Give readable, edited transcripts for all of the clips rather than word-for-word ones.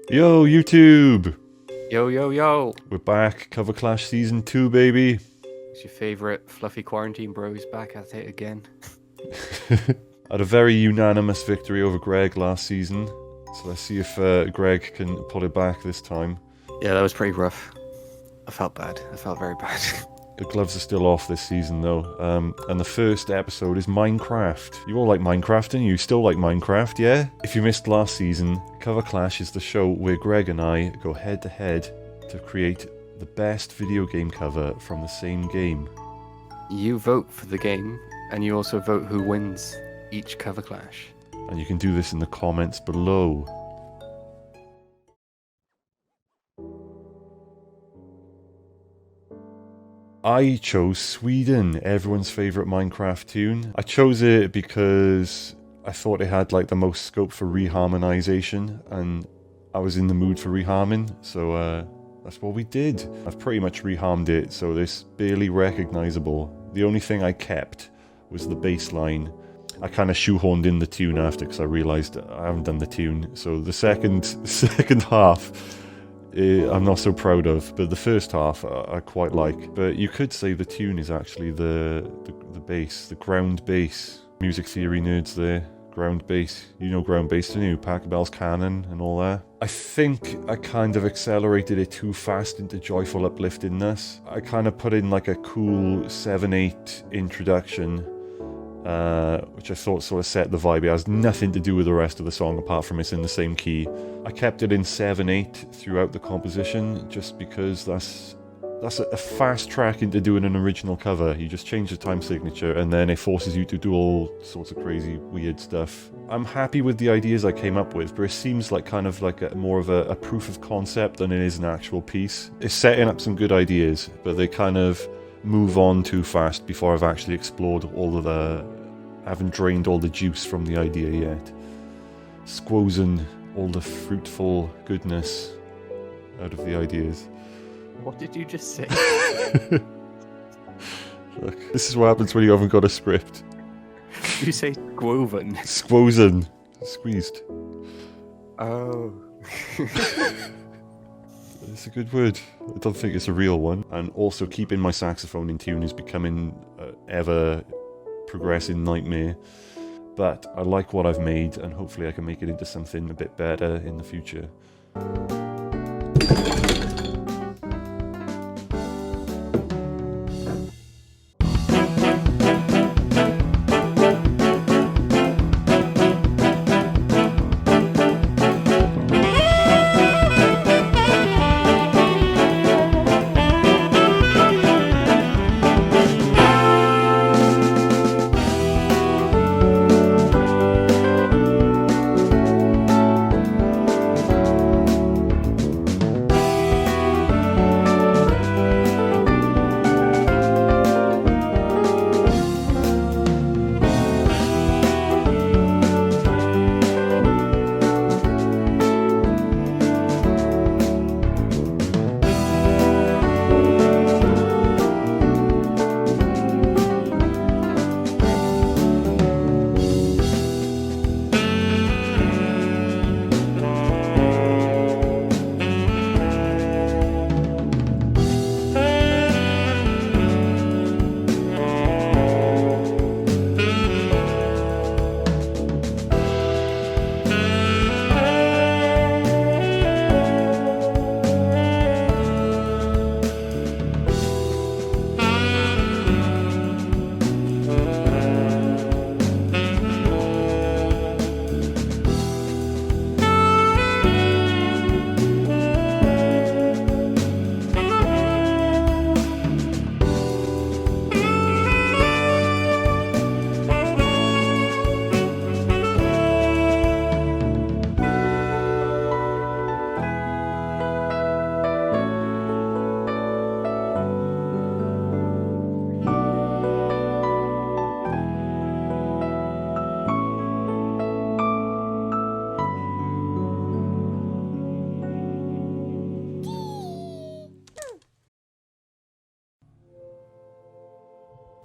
Yo, YouTube! Yo, yo, yo! We're back. Cover Clash Season 2, baby. It's your favorite fluffy quarantine bros back at it again. Had a very unanimous victory over Greg last season. So let's see if Greg can pull it back this time. Yeah, that was pretty rough. I felt bad. I felt very bad. The gloves are still off this season, though. And the first episode is Minecraft. You all like Minecraft, and you still like Minecraft, yeah? If you missed last season, Cover Clash is the show where Greg and I go head to head to create the best video game cover from the same game. You vote for the game, and you also vote who wins each cover clash. And you can do this in the comments below. I chose Sweden, everyone's favourite Minecraft tune. I chose it because I thought it had like the most scope for reharmonization, and I was in the mood for reharming, so that's what we did. I've pretty much reharmed it, so it's barely recognisable. The only thing I kept was the bass line. I kind of shoehorned in the tune after because I realised I haven't done the tune. So the second half I'm not so proud of, but the first half I quite like. But you could say the tune is actually the bass, the ground bass. Music theory nerds there. Ground bass. You know ground bass, don't you? Pachelbel's Canon and all that. I think I kind of accelerated it too fast into joyful upliftingness. I kind of put in like a cool 7/8 introduction, which I thought sort of set the vibe. It has nothing to do with the rest of the song apart from it's in the same key. I kept it in 7/8 throughout the composition just because that's a fast track into doing an original cover. You just change the time signature and then it forces you to do all sorts of crazy weird stuff. I'm happy with the ideas I came up with, but it seems like kind of like more of a proof of concept than it is an actual piece. It's setting up some good ideas, but they kind of move on too fast before I've actually explored all of I haven't drained all the juice from the idea yet. Squozen all the fruitful goodness out of the ideas. What did you just say? Look, this is what happens when you haven't got a script. You say Squoven. Squozen. Squeezed. Oh. It's a good word. I don't think it's a real one. And also keeping my saxophone in tune is becoming ever progressing nightmare. But I like what I've made, and hopefully I can make it into something a bit better in the future.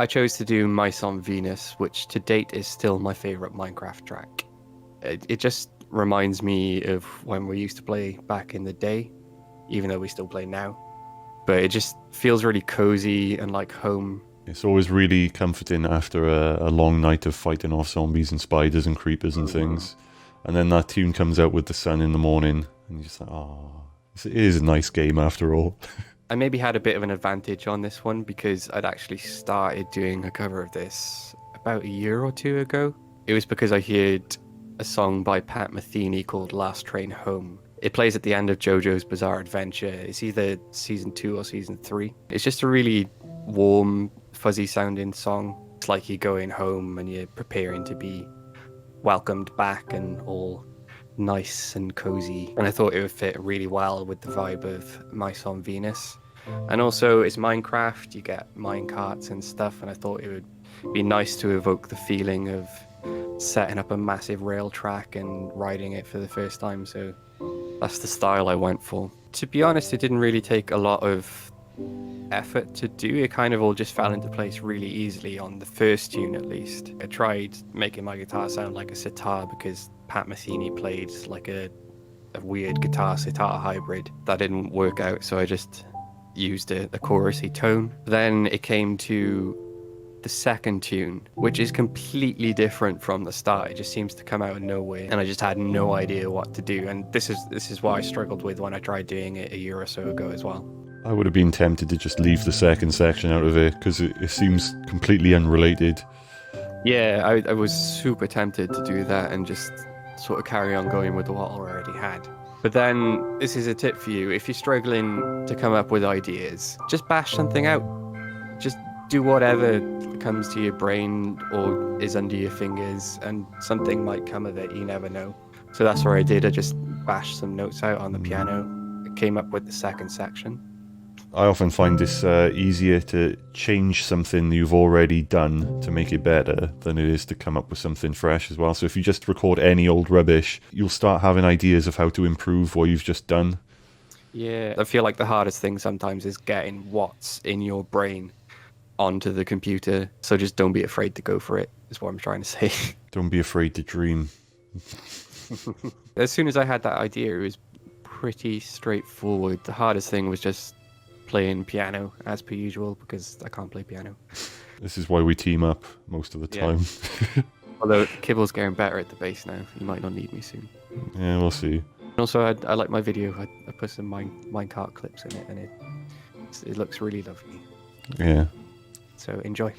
I chose to do Mice on Venus, which to date is still my favorite Minecraft track. It just reminds me of when we used to play back in the day, even though we still play now. But it just feels really cozy and like home. It's always really comforting after a long night of fighting off zombies and spiders and creepers and things. And then that tune comes out with the sun in the morning, and you're just like, oh, it is a nice game after all. I maybe had a bit of an advantage on this one because I'd actually started doing a cover of this about a year or two ago. It was because I heard a song by Pat Metheny called Last Train Home. It plays at the end of JoJo's Bizarre Adventure. It's either season 2 or season 3. It's just a really warm, fuzzy sounding song. It's like you're going home and you're preparing to be welcomed back and all nice and cozy. And I thought it would fit really well with the vibe of Mice on Venus. And also it's Minecraft, you get minecarts and stuff, and I thought it would be nice to evoke the feeling of setting up a massive rail track and riding it for the first time. So that's the style I went for. To be honest, it didn't really take a lot of effort to do. It kind of all just fell into place really easily on the first tune, at least. I tried making my guitar sound like a sitar because Pat Metheny played like a weird guitar-sitar hybrid. That didn't work out, so I just used a chorusy tone. Then it came to the second tune, which is completely different from the start. It just seems to come out of nowhere, and I just had no idea what to do. And this is what I struggled with when I tried doing it a year or so ago as well. I would have been tempted to just leave the second section out of it because it seems completely unrelated. Yeah, I was super tempted to do that and just sort of carry on going with what I already had. But then, this is a tip for you. If you're struggling to come up with ideas, just bash something out. Just do whatever comes to your brain or is under your fingers, and something might come of it, you never know. So that's what I did. I just bashed some notes out on the piano. I came up with the second section. I often find this easier to change something you've already done to make it better than it is to come up with something fresh as well. So if you just record any old rubbish, you'll start having ideas of how to improve what you've just done. Yeah, I feel like the hardest thing sometimes is getting what's in your brain onto the computer. So just don't be afraid to go for it, is what I'm trying to say. Don't be afraid to dream. As soon as I had that idea, it was pretty straightforward. The hardest thing was just playing piano as per usual, because I can't play piano. This is why we team up most of the time. Although Kibble's getting better at the bass now. He might not need me soon. Yeah, we'll see. Also, I like my video. I put some minecart clips in it, and it looks really lovely. Yeah. So enjoy.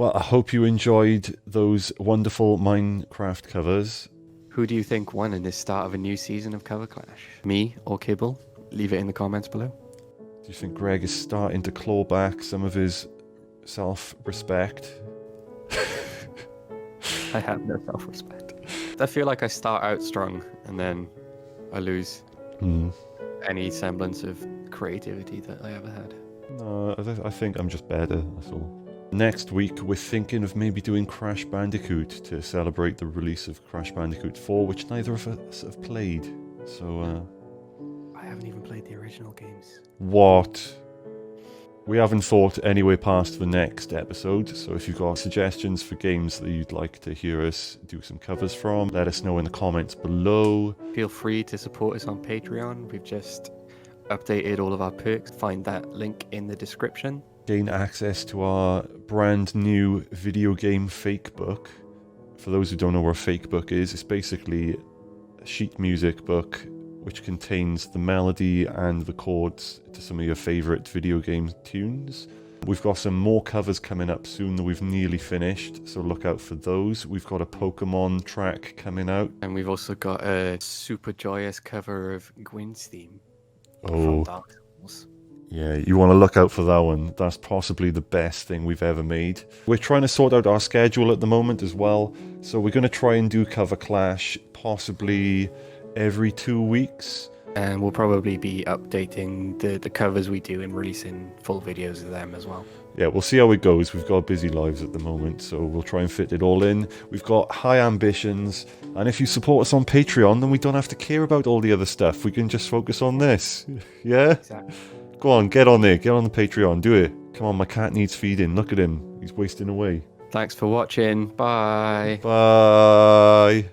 Well, I hope you enjoyed those wonderful Minecraft covers. Who do you think won in this start of a new season of Cover Clash? Me or Kibble? Leave it in the comments below. Do you think Greg is starting to claw back some of his self-respect? I have no self-respect. I feel like I start out strong and then I lose any semblance of creativity that I ever had. No, I think I'm just better, that's all. Next week, we're thinking of maybe doing Crash Bandicoot to celebrate the release of Crash Bandicoot 4, which neither of us have played. So, I haven't even played the original games. What? We haven't thought anyway past the next episode, so if you've got suggestions for games that you'd like to hear us do some covers from, let us know in the comments below. Feel free to support us on Patreon. We've just updated all of our perks. Find that link in the description. Gain access to our brand new video game fake book. For those who don't know what a fake book is, it's basically a sheet music book which contains the melody and the chords to some of your favourite video game tunes. We've got some more covers coming up soon that we've nearly finished, so look out for those. We've got a Pokemon track coming out. And we've also got a super joyous cover of Gwyn's theme Oh. from Dark Souls. Yeah, you want to look out for that one. That's possibly the best thing we've ever made. We're trying to sort out our schedule at the moment as well, so we're going to try and do Cover Clash possibly every 2 weeks. And we'll probably be updating the covers we do and releasing full videos of them as well. Yeah, we'll see how it goes. We've got busy lives at the moment, so we'll try and fit it all in. We've got high ambitions, and if you support us on Patreon, then we don't have to care about all the other stuff. We can just focus on this. Yeah? Exactly. Go on, get on there. Get on the Patreon. Do it. Come on, my cat needs feeding. Look at him. He's wasting away. Thanks for watching. Bye. Bye.